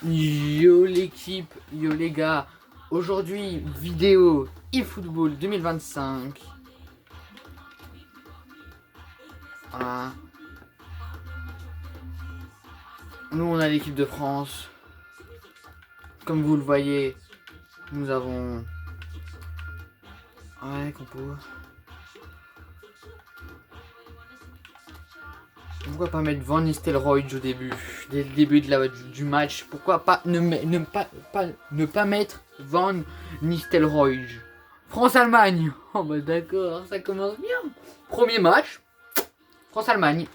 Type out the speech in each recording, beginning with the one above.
Yo l'équipe, yo les gars, aujourd'hui vidéo eFootball 2025. Voilà. Nous on a l'équipe de France. Comme vous le voyez, nous avons... Ouais, compo. Pourquoi pas mettre Van Nistelrooy au début, dès le début du match? Pourquoi pas ne pas mettre Van Nistelrooy? France-Allemagne. Oh bah d'accord, ça commence bien. Premier match, France-Allemagne.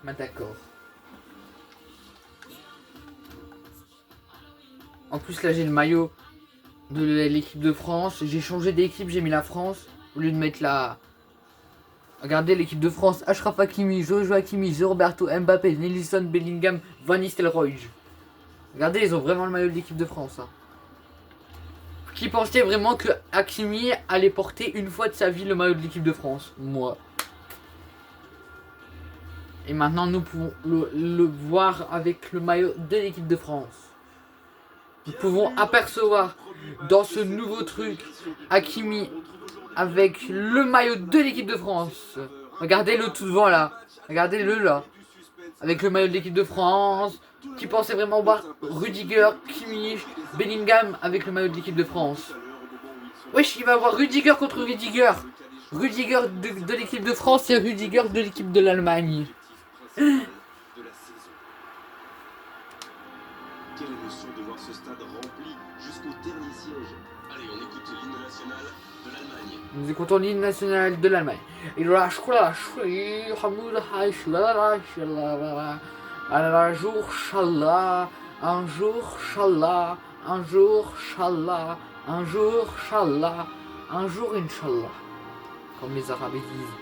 Bah d'accord. En plus là j'ai le maillot de l'équipe de France. J'ai changé d'équipe, j'ai mis la France au lieu de mettre la... Regardez l'équipe de France: Achraf Hakimi, Joshua Hakimi, Roberto, Mbappé, Nelson, Bellingham, Van Nistelrooy. Regardez, ils ont vraiment le maillot de l'équipe de France. Hein. Qui pensait vraiment que Hakimi allait porter une fois de sa vie le maillot de l'équipe de France? Moi. Et maintenant nous pouvons le voir avec le maillot de l'équipe de France. Nous pouvons apercevoir dans ce nouveau truc Hakimi avec le maillot de l'équipe de France. Regardez-le tout devant là. Regardez-le là. Avec le maillot de l'équipe de France. Qui pensait vraiment voir Rudiger, Kimmich, Bellingham avec le maillot de l'équipe de France? Wesh, il va avoir Rudiger contre Rudiger. Rudiger de l'équipe de France et Rudiger de l'équipe de l'Allemagne. Quelle émotion de voir ce stade rempli jusqu'au dernier siège. Allez, on écoute l'hymne national de l'Allemagne. Nous écoutons l'hymne national de l'Allemagne. Un jour, Shallah, un jour, Shallah, un jour, Shallah, un jour, Shallah, un jour, Inch'Allah. Comme les Arabes disent.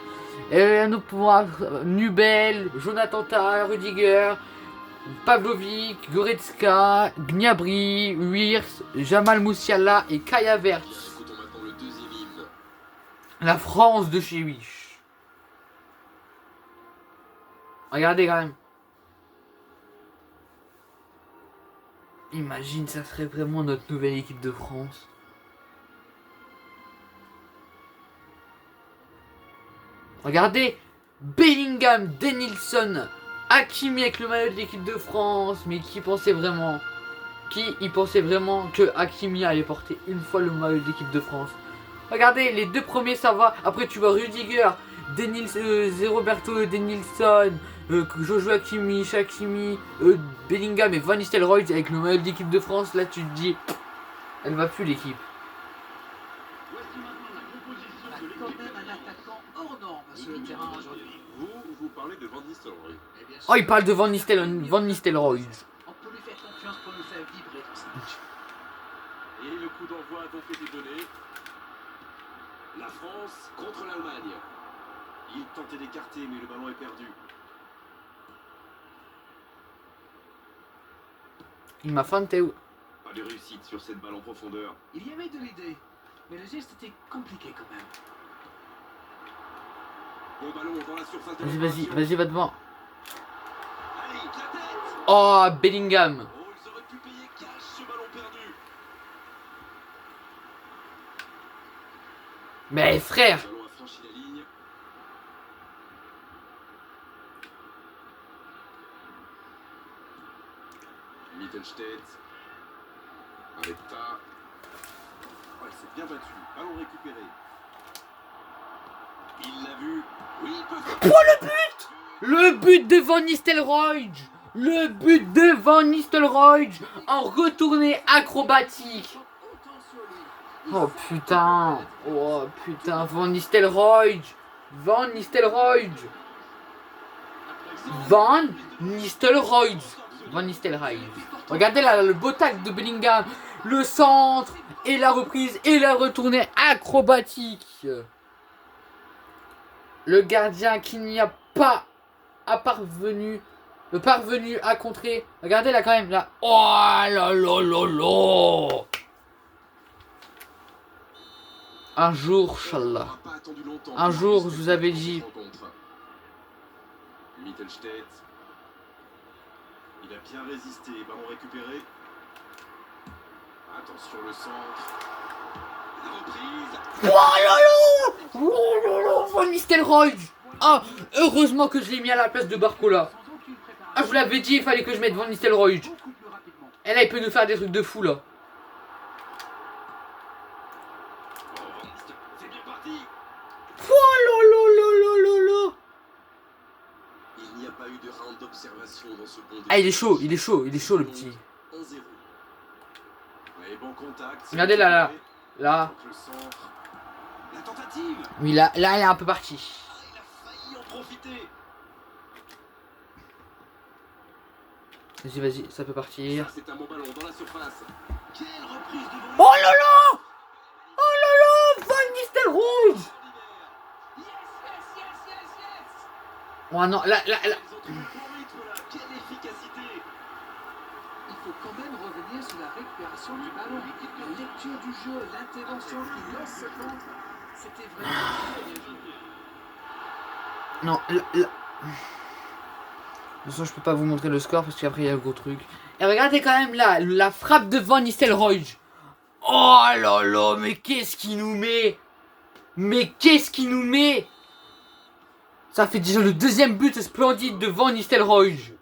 Et nous pouvons avoir Nubel, Jonathan Tah, Rudiger, Pavlovic, Goretzka, Gnabry, Wirtz, Jamal Musiala et Kai Havertz. Écoutons maintenant le deuxième hymne. La France de chez Wish. Regardez quand même. Imagine, ça serait vraiment notre nouvelle équipe de France. Regardez, Bellingham, Denilson, Hakimi avec le maillot de l'équipe de France. Mais qui pensait vraiment que Hakimi allait porter une fois le maillot de l'équipe de France? Regardez, les deux premiers ça va. Après tu vois Rudiger, Roberto, Denilson, Joshua Hakimi, Bellingham et Van Nistelrooy avec le maillot de l'équipe de France. Là tu te dis, elle va plus l'équipe. Voici maintenant la composition de l'équipe. Quand même un attaquant hors norme sur le terrain aujourd'hui. Vous parlez de Van Nistelrooy. Oh, il parle de Van Nistelrooy. On peut lui faire confiance pour nous faire vibrer dans ce match. Et le coup d'envoi a donc été donné. La France contre l'Allemagne. Il tentait d'écarter, mais le ballon est perdu. Il m'a fanté. Pas de réussite sur cette balle en profondeur. Il y avait de l'idée, mais le geste était compliqué quand même. Bon ballon dans la surface de Vas-y, va devant. Allez, la tête. Oh, Bellingham. Oh, ils auraient pu payer cash ce ballon perdu. Mais frère. Le ballon a franchi la ligne. Mittelstädt. Arrêta. Oh, il s'est bien battu. Ballon récupéré. Il l'a vu. Oui, il peut faire. Oh, le but de Van Nistelrooy. Le but de Van Nistelrooy en retournée acrobatique. Oh putain. Oh putain, Van Nistelrooy. Van Nistelrooy. Van Nistelrooy. Van Nistelrooy. Regardez là le beau tac de Bellingham. Le centre et la reprise et la retournée acrobatique. Le gardien qui n'y a pas parvenu à contrer. Regardez là quand même là. Oh là là là là. Un jour, Inch'Allah. Un jour, je vous avais dit. Mittelstädt. Il a bien résisté. Ballon récupéré. Attention le centre. La reprise. Oh là là! Oh là là! Van Nistelrooy! Ah, heureusement que je l'ai mis à la place de Barcola. Sans aucune préparation. Ah, je vous l'avais dit, il fallait que je mette Van Nistelrooy. Beaucoup plus rapidement. Et là, il peut nous faire des trucs de fou, là. Oh, Van Nistelrooy, c'est bien parti. Oh là là là là là là! Il n'y a pas eu de round d'observation dans ce bon Ah, il est chaud, le petit. 1-0. Mais bon contact. Regardez là. Là. Donc le centre. La tentative. Oui, là, il est un peu parti. Ah, il a failli en profiter. Vas-y, ça peut partir. Ça, c'est un bon ballon dans la surface. Quelle reprise du vent. Oh là là! Oh là là! Van Nistelrooy! Yes, yes, yes, yes, yes. Oh non, là. Ils ont trouvé le bon rythme là. Quelle efficacité. Il faut quand même revenir sur la récupération du ballon. La lecture du jeu, l'intervention qui lance ce contre. C'était vraiment très bien joué. Non, là. De toute façon, je peux pas vous montrer le score parce qu'après il y a le gros truc. Et regardez quand même là, la frappe de Van Nistelrooy. Oh là là, mais qu'est-ce qu'il nous met? Mais qu'est-ce qu'il nous met? Ça fait déjà le deuxième but splendide de Van Nistelrooy. Ils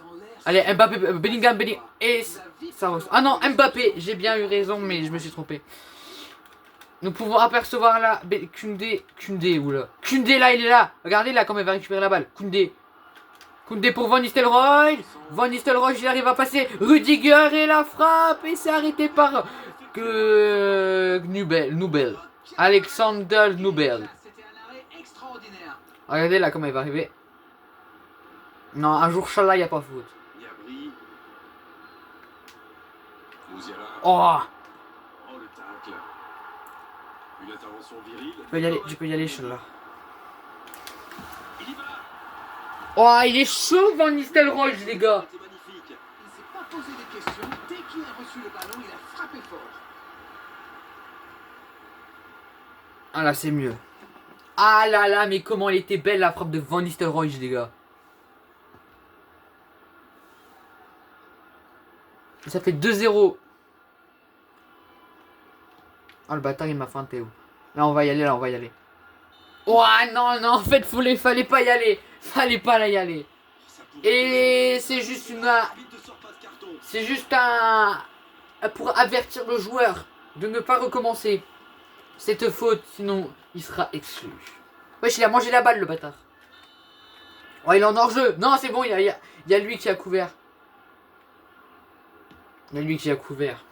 ont l'air. Allez, Mbappé, Bellingham, et ça. Ah non, Mbappé, j'ai bien eu raison, mais je me suis trompé. Nous pouvons apercevoir là, Koundé, oula. Koundé là, il est là. Regardez là comment il va récupérer la balle. Koundé pour Van Nistelrooy. Van Nistelrooy, il arrive à passer. Rudiger et la frappe. Et c'est arrêté par Nubel. Alexander Nubel. C'était un arrêt extraordinaire. Regardez là comment il va arriver. Non, un jour, Chala, il n'y a pas faute. Gnabry. Musiala. Oh, Oh le tacle. Une intervention virile. tu peux y aller, Chala. Il y va. Oh, il est chaud, Van Nistelrooy, les gars. C'était magnifique. Il ne s'est pas posé des questions. Dès qu'il a reçu le ballon, il a frappé fort. Ah là, c'est mieux. Ah là là, mais comment elle était belle la frappe de Van Nistelrooy, les gars. Ça fait 2-0. Oh, le bâtard, il m'a feinté. Là, on va y aller, Oh non, en fait, fallait pas y aller. Fallait pas y aller. Ça pouvait- Et c'est juste Arbitre ne sort pas de carton. C'est juste pour avertir le joueur de ne pas recommencer cette faute, sinon il sera exclu. Wesh, il a mangé la balle, le bâtard. Oh, il est en hors-jeu. Non, c'est bon, il y a lui qui a couvert. Il y a lui qui a couvert.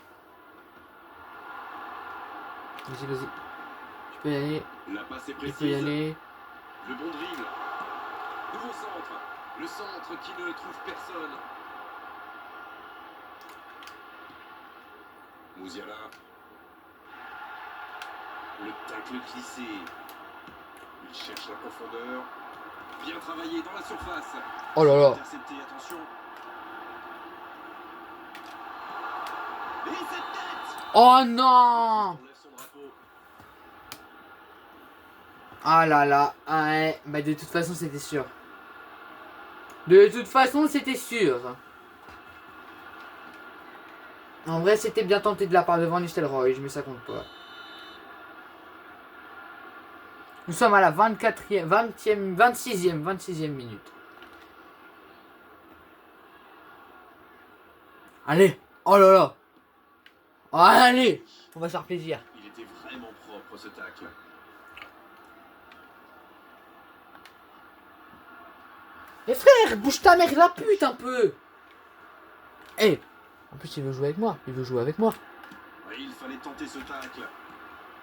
Vas-y. Tu peux y aller. La passe est Tu précise. peux y aller. Le bon dribble. Nouveau centre. Le centre qui ne trouve personne. Musiala. Le tacle glissé. Il cherche la profondeur. Bien travaillé dans la surface. Oh là là. Intercepté, attention. Et cette tête. Oh non. On lève son drapeau. Ah là là. Ah ouais. Bah de toute façon c'était sûr. En vrai c'était bien tenté de la part de Van Nistelrooy, mais ça compte pas. Nous sommes à la 26e minute. Allez. Oh là là. Allez. On va se faire plaisir. Il était vraiment propre ce tacle. Mais frère, bouge ta mère la pute un peu. Eh. En plus il veut jouer avec moi. Oui, il fallait tenter ce tacle.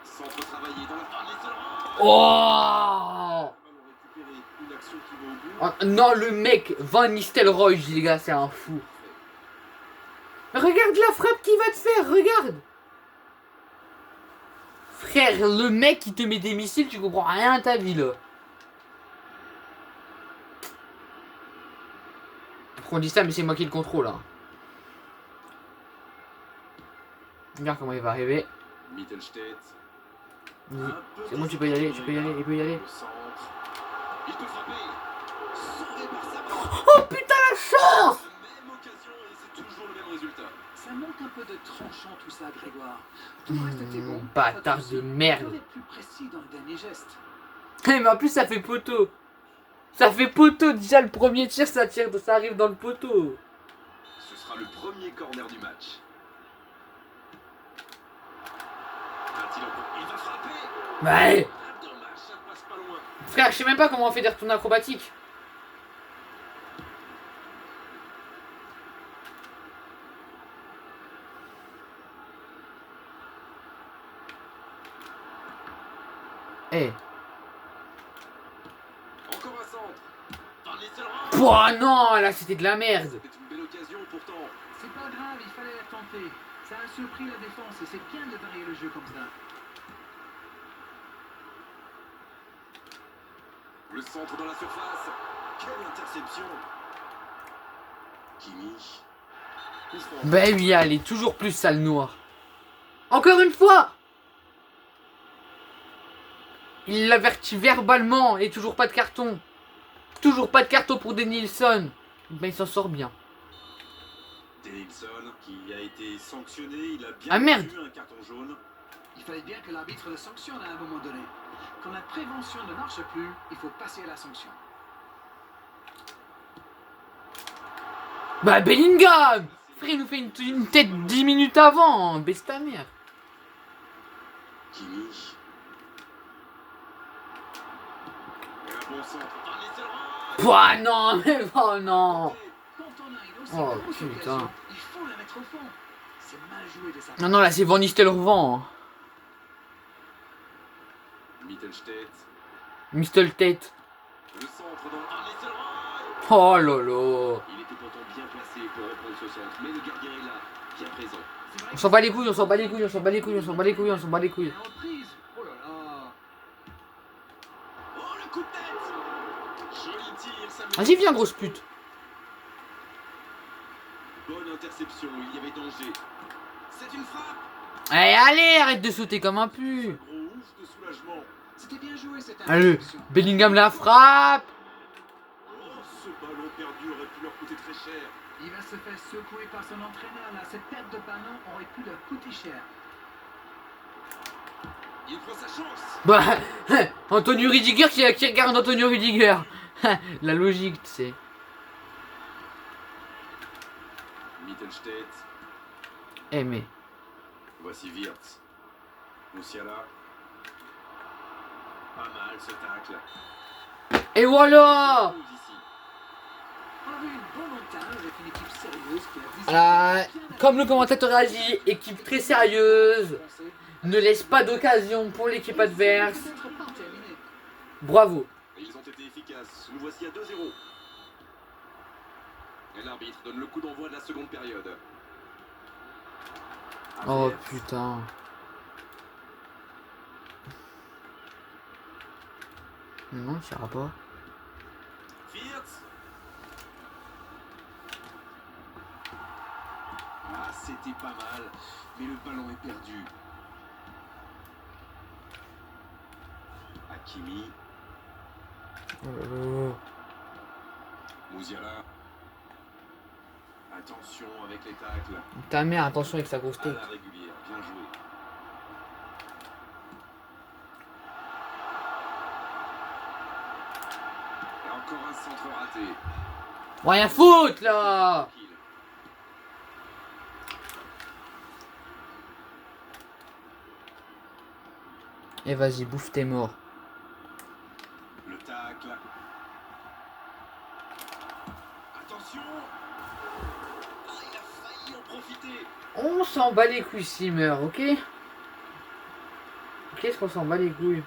Centre travaillé dans la fin de l'essor. Oh. Ballon récupéré. Une action qui va au bout. Oh, non, le mec, Van Nistelrooy, les gars, c'est un fou. Regarde la frappe qu'il va te faire, regarde. Frère, le mec qui te met des missiles, tu comprends rien à ta vie, là. Après, on dit ça, mais c'est moi qui le contrôle, hein. Regarde comment il va arriver. Mittelstädt. Vas-y. C'est bon, tu peux y aller, il peut y aller. Le centre. Il peut frapper. Sauvé par sa main. Oh putain, la chance. Même occasion et c'est toujours le même résultat. Ça manque un peu de tranchant tout ça, Grégoire. Tout le reste était bon. Bâtard Pas de souci. merde. On est plus précis dans le dernier geste. Mais en plus ça fait poteau. Ça fait poteau déjà le premier tir, ça arrive dans le poteau. Ce sera le premier corner du match. Il va frapper. Ouais. Ah, dommage, ça passe pas loin. Frère, je sais même pas comment on fait des retours acrobatiques. Eh. Encore un centre. Van Nistelrooy. Pouah non, là c'était de la merde. C'était une belle occasion pourtant. C'est pas grave, il fallait la tenter. Ça a surpris la défense et c'est bien de varier le jeu comme ça. Le centre dans la surface. Quelle interception. Kimi. Coup franc. Ben oui, allez, toujours plus sale noir. Encore une fois. Il l'avertit verbalement et toujours pas de carton. Toujours pas de carton pour Denilson. Ben il s'en sort bien. Denilson qui a été sanctionné, il a bien Ah, merde. reçu un carton jaune. Il fallait bien que l'arbitre le sanctionne à un moment donné. Quand la prévention ne marche plus, il faut passer à la sanction. Bah Bellingham. Frère, il nous fait une tête 10 minutes avant. Baisse ta mère. Kimi. Et un bon centre. Van Nistelrooy. Pouah non, mais oh non. Quand on a une aussi Oh, grosse putain. occasion, il faut la mettre au fond. C'est mal joué de sa part. Non, non, là c'est Van Nistelrooy. Mittelstädt. Mistel tête. Le centre dans Van Nistelrooy. Oh lolo. Il était pourtant bien placé pour reprendre ce centre, mais le gardien est là, bien présent. C'est vrai On que s'en bat les couilles, on s'en bat les couilles, on s'en bat les couilles, on s'en bat les couilles, on s'en bat les couilles. la reprise. Oh là là. Oh, le coup de tête. Joli tir, ça me- Vas-y, viens, grosse pute. Bonne interception, il y avait danger. C'est une frappe. Allez, allez, arrête de sauter comme un pu. Gros ouf de soulagement. C'était bien joué cette Allez, interception. Bellingham la frappe. Oh, ce ballon perdu aurait pu leur coûter très cher. Il va se faire secouer par son entraîneur là. Cette perte de ballon aurait pu leur coûter cher. Il prend sa chance. Bah, Antonio Rudiger qui regarde Antonio Rudiger. La logique, tu sais. Mittelstädt. Eh mais, Voici Wirtz. Musiala. Pas mal ce tacle. et voilà. Pause ici. On a vu une bonne entame avec une équipe sérieuse qui a décidé Voilà, de bien comme le commentateur a dit, équipe très sérieuse, avancer. ne laisse pas d'occasion pour l'équipe adverse. Peut-être pas terminé. Bravo. Ils ont été efficaces. Nous voici à 2-0. Et l'arbitre donne le coup d'envoi de la seconde période. Oh Havertz. putain. Non, il ira pas. Wirtz. Ah, c'était pas mal, mais le ballon est perdu. Hakimi, Oh là là. Musiala. Attention avec les tacles. Ta mère, attention avec sa grosse À tête. la régulière, bien joué. Et encore un centre raté. Rien foutre là. Tranquille. Et vas-y, bouffe tes morts. Le tacle. Attention. Ah, il a failli en profiter. On s'en bat les couilles, Simmer, ok? Qu'est-ce qu'on s'en bat les couilles?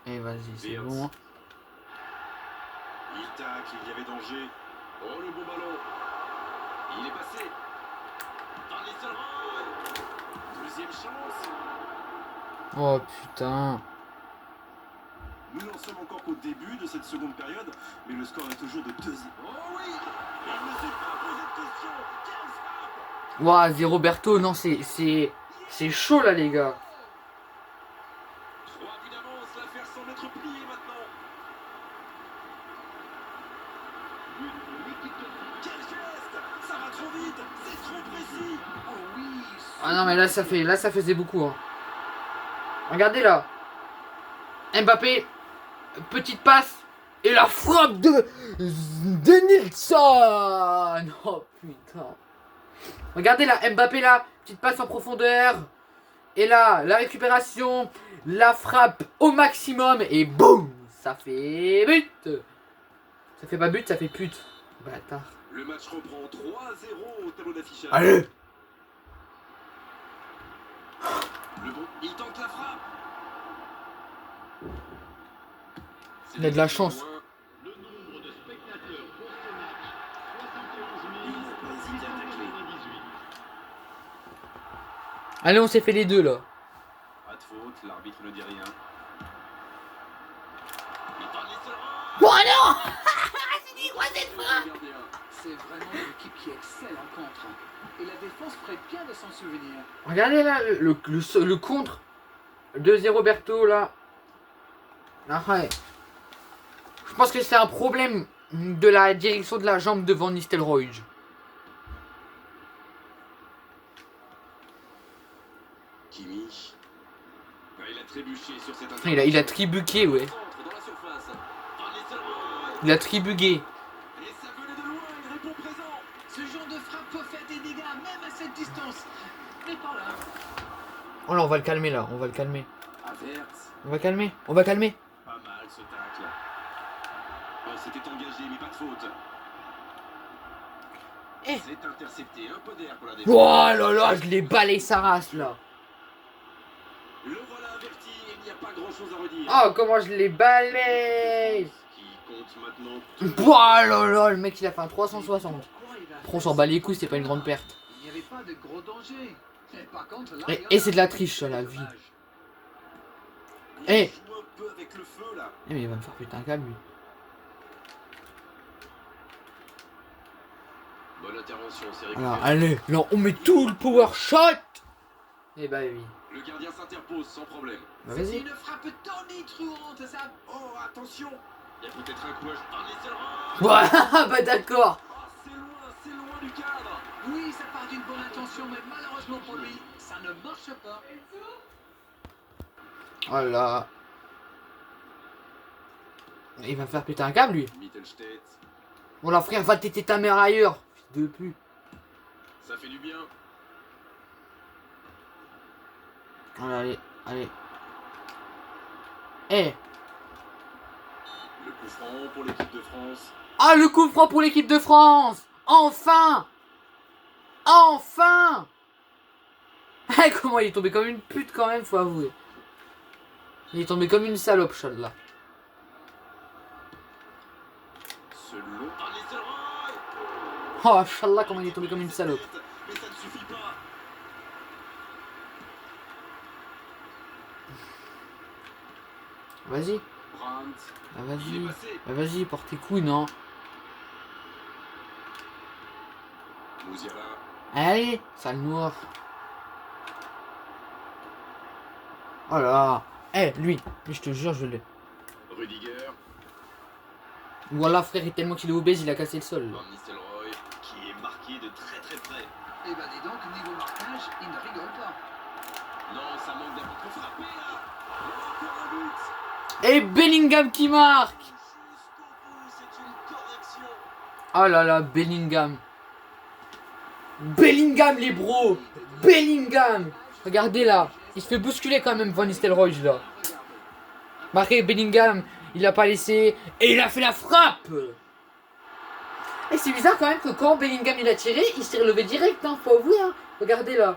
Et vas-y, c'est Wirtz. bon. Il tacle, il y avait danger. Oh, le bon ballon. Il est passé. Van Nistelrooy. Deuxième chance. Oh putain. Nous n'en sommes encore qu'au début de cette seconde période, mais le score est toujours de 2-0. Oh oui. Il ne s'est pas posé de questions. Quelle frappe. Ouah, c'est Roberto, non, c'est. Yes. C'est chaud là les gars. 3 buts d'avance, l'affaire semble être pliée maintenant. Quel geste! Ça va trop vite, c'est trop précis. Oh oui. Ah non mais là ça faisait beaucoup. Hein. Regardez là. Mbappé, petite passe et la frappe de Nilsson. Oh putain. Regardez là, Mbappé là, petite passe en profondeur. Et là, la récupération, la frappe au maximum et boum, ça fait but. Ça fait pas but, ça fait pute. Bâtard. Le match reprend 3-0 au tableau d'affichage. Allez. Le bon, il tente la frappe. Il a de la chance. Le nombre de spectateurs pour ce match, 71 698. Allez, on s'est fait les deux là. Pas de faute, l'arbitre ne dit rien. Il tente les seuls. Oh non. C'est dit quoi cette fois? C'est vraiment une équipe qui excelle en contre. Et la défense ferait bien de s'en souvenir. Regardez là, le contre. 2-0 Berto là. Ah ouais. Je pense que c'est un problème de la direction de la jambe de Van Nistelrooy. Kimi. Il a trébuché sur cette Il a tribuqué, ouais. Dans la surface. Van Nistelrooy. Il a tribugué. Et ça venait de loin, il répond présent. Ce genre de frappe peut faire des dégâts, même à cette distance. Mais pas là. Oh là, on va le calmer là, on va le calmer. Averse. On va calmer, on va calmer. Pas mal ce tacle. Oh, c'était engagé, mais pas de faute. Eh. C'est intercepté, un peu d'air pour la défense. Oh là là, je l'ai balayé sa race là. Le voilà averti, il n'y a pas grand chose à redire. Oh, comment je l'ai balayé. Qui compte maintenant. Oh là là, le mec il a fait un 360. Pourquoi il va Après, on s'en bat les couilles, c'est pas une grande perte. Il n'y avait pas de gros danger. Mais par contre, là, Et c'est de la triche ça, la vie. Il Eh. joue un peu avec le feu là. Eh mais il va me faire putain un câble lui. Bonne intervention, c'est Alors, récupéré. allez, là on met tout le power shot. Eh bah oui. Le gardien s'interpose sans problème. Bah C'est vas-y. une frappe tonitruante, ça. Oh, attention. Il y a peut-être un couage par les ailerons. Ouais, bah d'accord. Oh, c'est loin du cadre. Oui, ça part d'une bonne intention, mais malheureusement pour lui, ça ne marche pas. Voilà. Il va me faire péter un câble lui. Mittelstädt, Bon là frère, va téter ta mère ailleurs. Fils de pute. ça fait du bien. Allez, allez. Eh. Le coup franc pour l'équipe de France. Ah, le coup franc pour l'équipe de France. Enfin. Enfin. Eh, comment il est tombé comme une pute quand même, faut avouer. Il est tombé comme une salope, là. Ce long par les ailerons. Oh, Inch'Allah, comment il est tombé comme une salope. Mais ça ne suffit pas. Vas-y. Brandt, Ah, il vas-y. est passé. Ah, vas-y, porte tes couilles, non. Mouziala, Allez, sale noir. Oh là. Eh, lui, je te jure, je l'ai. Rudiger, Voilà, frère, tellement qu'il est obèse, il a cassé le sol. Là. Van Nistelrooy, qui est marqué de très très près. Eh ben dis donc, niveau marquage, il ne rigole pas. Non, ça manque d'un peu frappé là. Encore un but. Et Bellingham qui marque. Jusqu'au bout, c'est une correction. Oh là là, Bellingham. Bellingham, les bros. Bellingham. Regardez là. Il se fait bousculer quand même, Van Nistelrooy, là. Marqué Bellingham, il a pas laissé. Et il a fait la frappe. Et c'est bizarre quand même que quand Bellingham il a tiré, il s'est relevé direct, hein, faut avouer. Hein. Regardez là.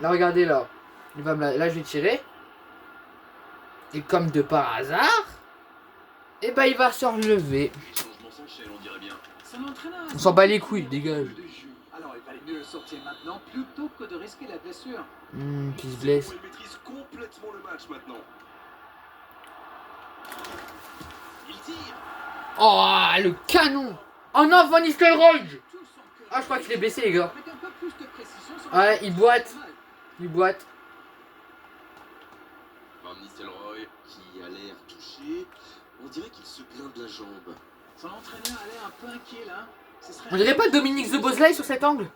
Là, regardez là. Il va me la... Là, je vais tirer. Et comme de par hasard, et bah il va se relever. Les changements s'enchaînent, on dirait bien. Son entraîneur. On s'en bat les couilles, dégage. Alors il valait mieux le sortir maintenant plutôt que de risquer la blessure. Qui se blesse. Il maîtrise complètement le match maintenant. Il tire. Oh, le canon. Oh non, Van Nistelrooy. Tout son cœur. Ah, je crois qu'il est blessé, les gars. Avec un peu plus de précision, Ouais, il boite. Il boite. Van Nistelrooy qui a l'air touché. On dirait qu'il se plaint de la jambe. Son entraîneur a l'air un peu inquiet là. Ce serait- On dirait pas Dominique Szoboszlai sur cet angle?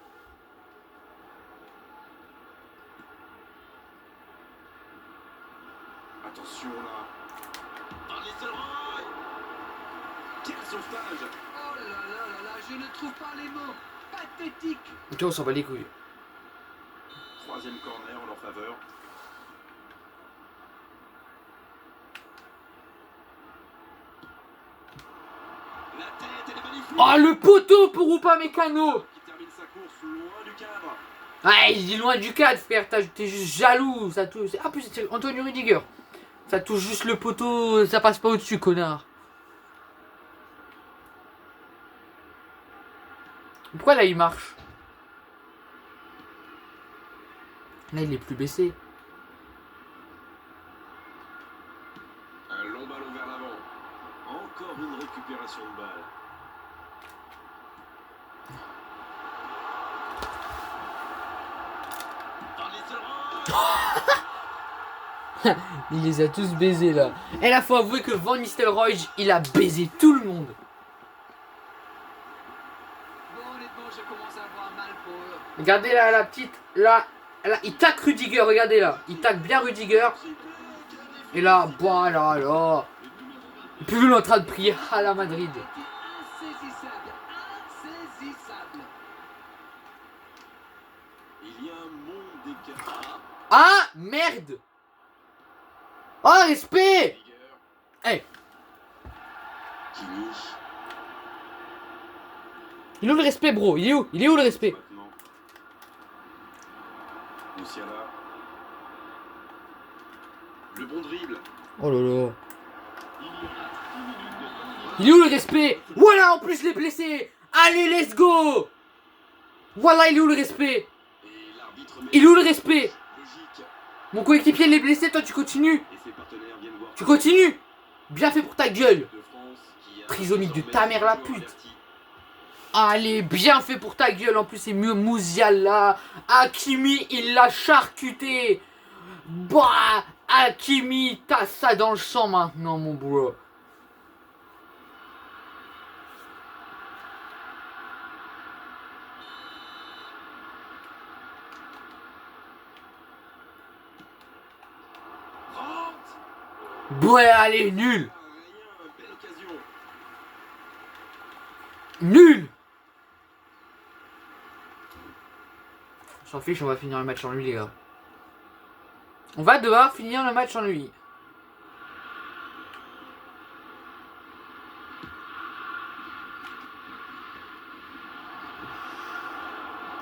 Attention là. Van Nistelrooy. Quel sauvetage. Oh là là là là, je ne trouve pas les mots. Pathétique. Ok, on s'en bat les couilles. Troisième corner en leur faveur. La tête, elle est magnifique. Oh, le poteau pour Upamecano. Qui termine sa course loin du cadre. Ouais, il dit loin du cadre, frère. T'es juste jaloux. Ça touche. Ah, plus c'est Antonio Rudiger. Ça touche juste le poteau. Ça passe pas au-dessus, connard. Pourquoi là il marche? Là il est plus baissé. Un long ballon vers l'avant. Encore une récupération de balle. Van Nistelrooy. Il les a tous baisés là. Et là faut avouer que Van Nistelrooy il a baisé tout le monde. Bon, honnêtement, je commence à avoir mal pour eux. Regardez là la petite. Là il tac Rudiger, regardez là. Il tac bien Rudiger. Et là, voilà là. Et puis lui il est en train de prier à la Madrid. C'était insaisissable. Insaisissable. Il y a un monde d'écart. Ah merde. Oh respect. Eh, Kimmich. il est où le respect bro? Il est où? Il est où le respect? Maintenant. Musiala. Le bon dribble. Oh là là. Il est où le respect? Voilà en plus les blessés. Allez let's go. Voilà il est où le respect? Et l'arbitre Il est où le respect? logique. Mon coéquipier il est blessé, toi tu continues. Et ses partenaires viennent voir. Tu continues. Bien fait pour ta gueule. De France qui a Prisonnier de désormais ta mère la toujours pute. averti. Allez, bien fait pour ta gueule. En plus c'est mieux Musiala. Hakimi il l'a charcuté. Bah Hakimi t'as ça dans le sang maintenant mon bro. Rentre. Ouais allez nul. Rien, belle occasion. Nul. On s'en fiche, on va finir le match en lui les gars. On va devoir finir le match en lui.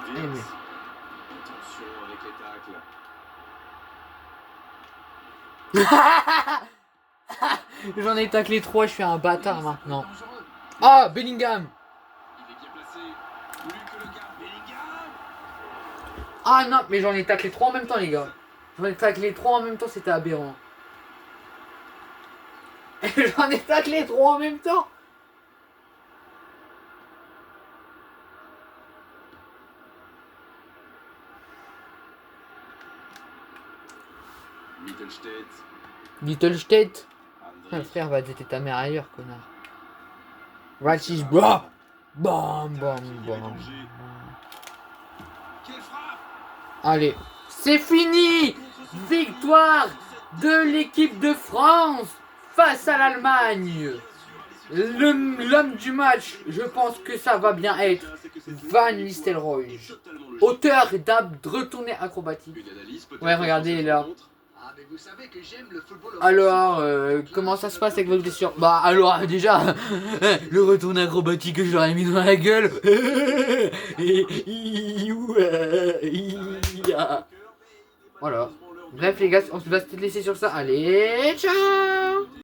Wirtz. Eh, mais- Attention avec les tacles. J'en ai taclé 3, je suis un bâtard maintenant. Dangereux. Ah, Bellingham. Il est bien placé. Plus que le gars. Bellingham. Ah non, mais j'en ai taclé 3 en même temps les gars. J'en ai taclé 3 en même temps, c'était aberrant. J'en ai taclé 3 en même temps. Mittelstädt. Littlestedt. André. Ah, frère, va jeter ta mère ailleurs, connard. Ratchis, bro. Bam, bam, bam. Quelle frappe. Allez, c'est fini. Victoire de l'équipe de France face à l'Allemagne. L'homme du match, je pense que ça va bien être Van Nistelrooy. Auteur d'un retourné acrobatique. Ouais, regardez là. Ah, mais vous savez que j'aime le football. Alors, comment ça se passe avec votre blessure? Bah alors déjà, le retourné acrobatique que je leur ai mis dans la gueule. Voilà. Bref les gars, on se va se laisser sur ça. Allez, ciao.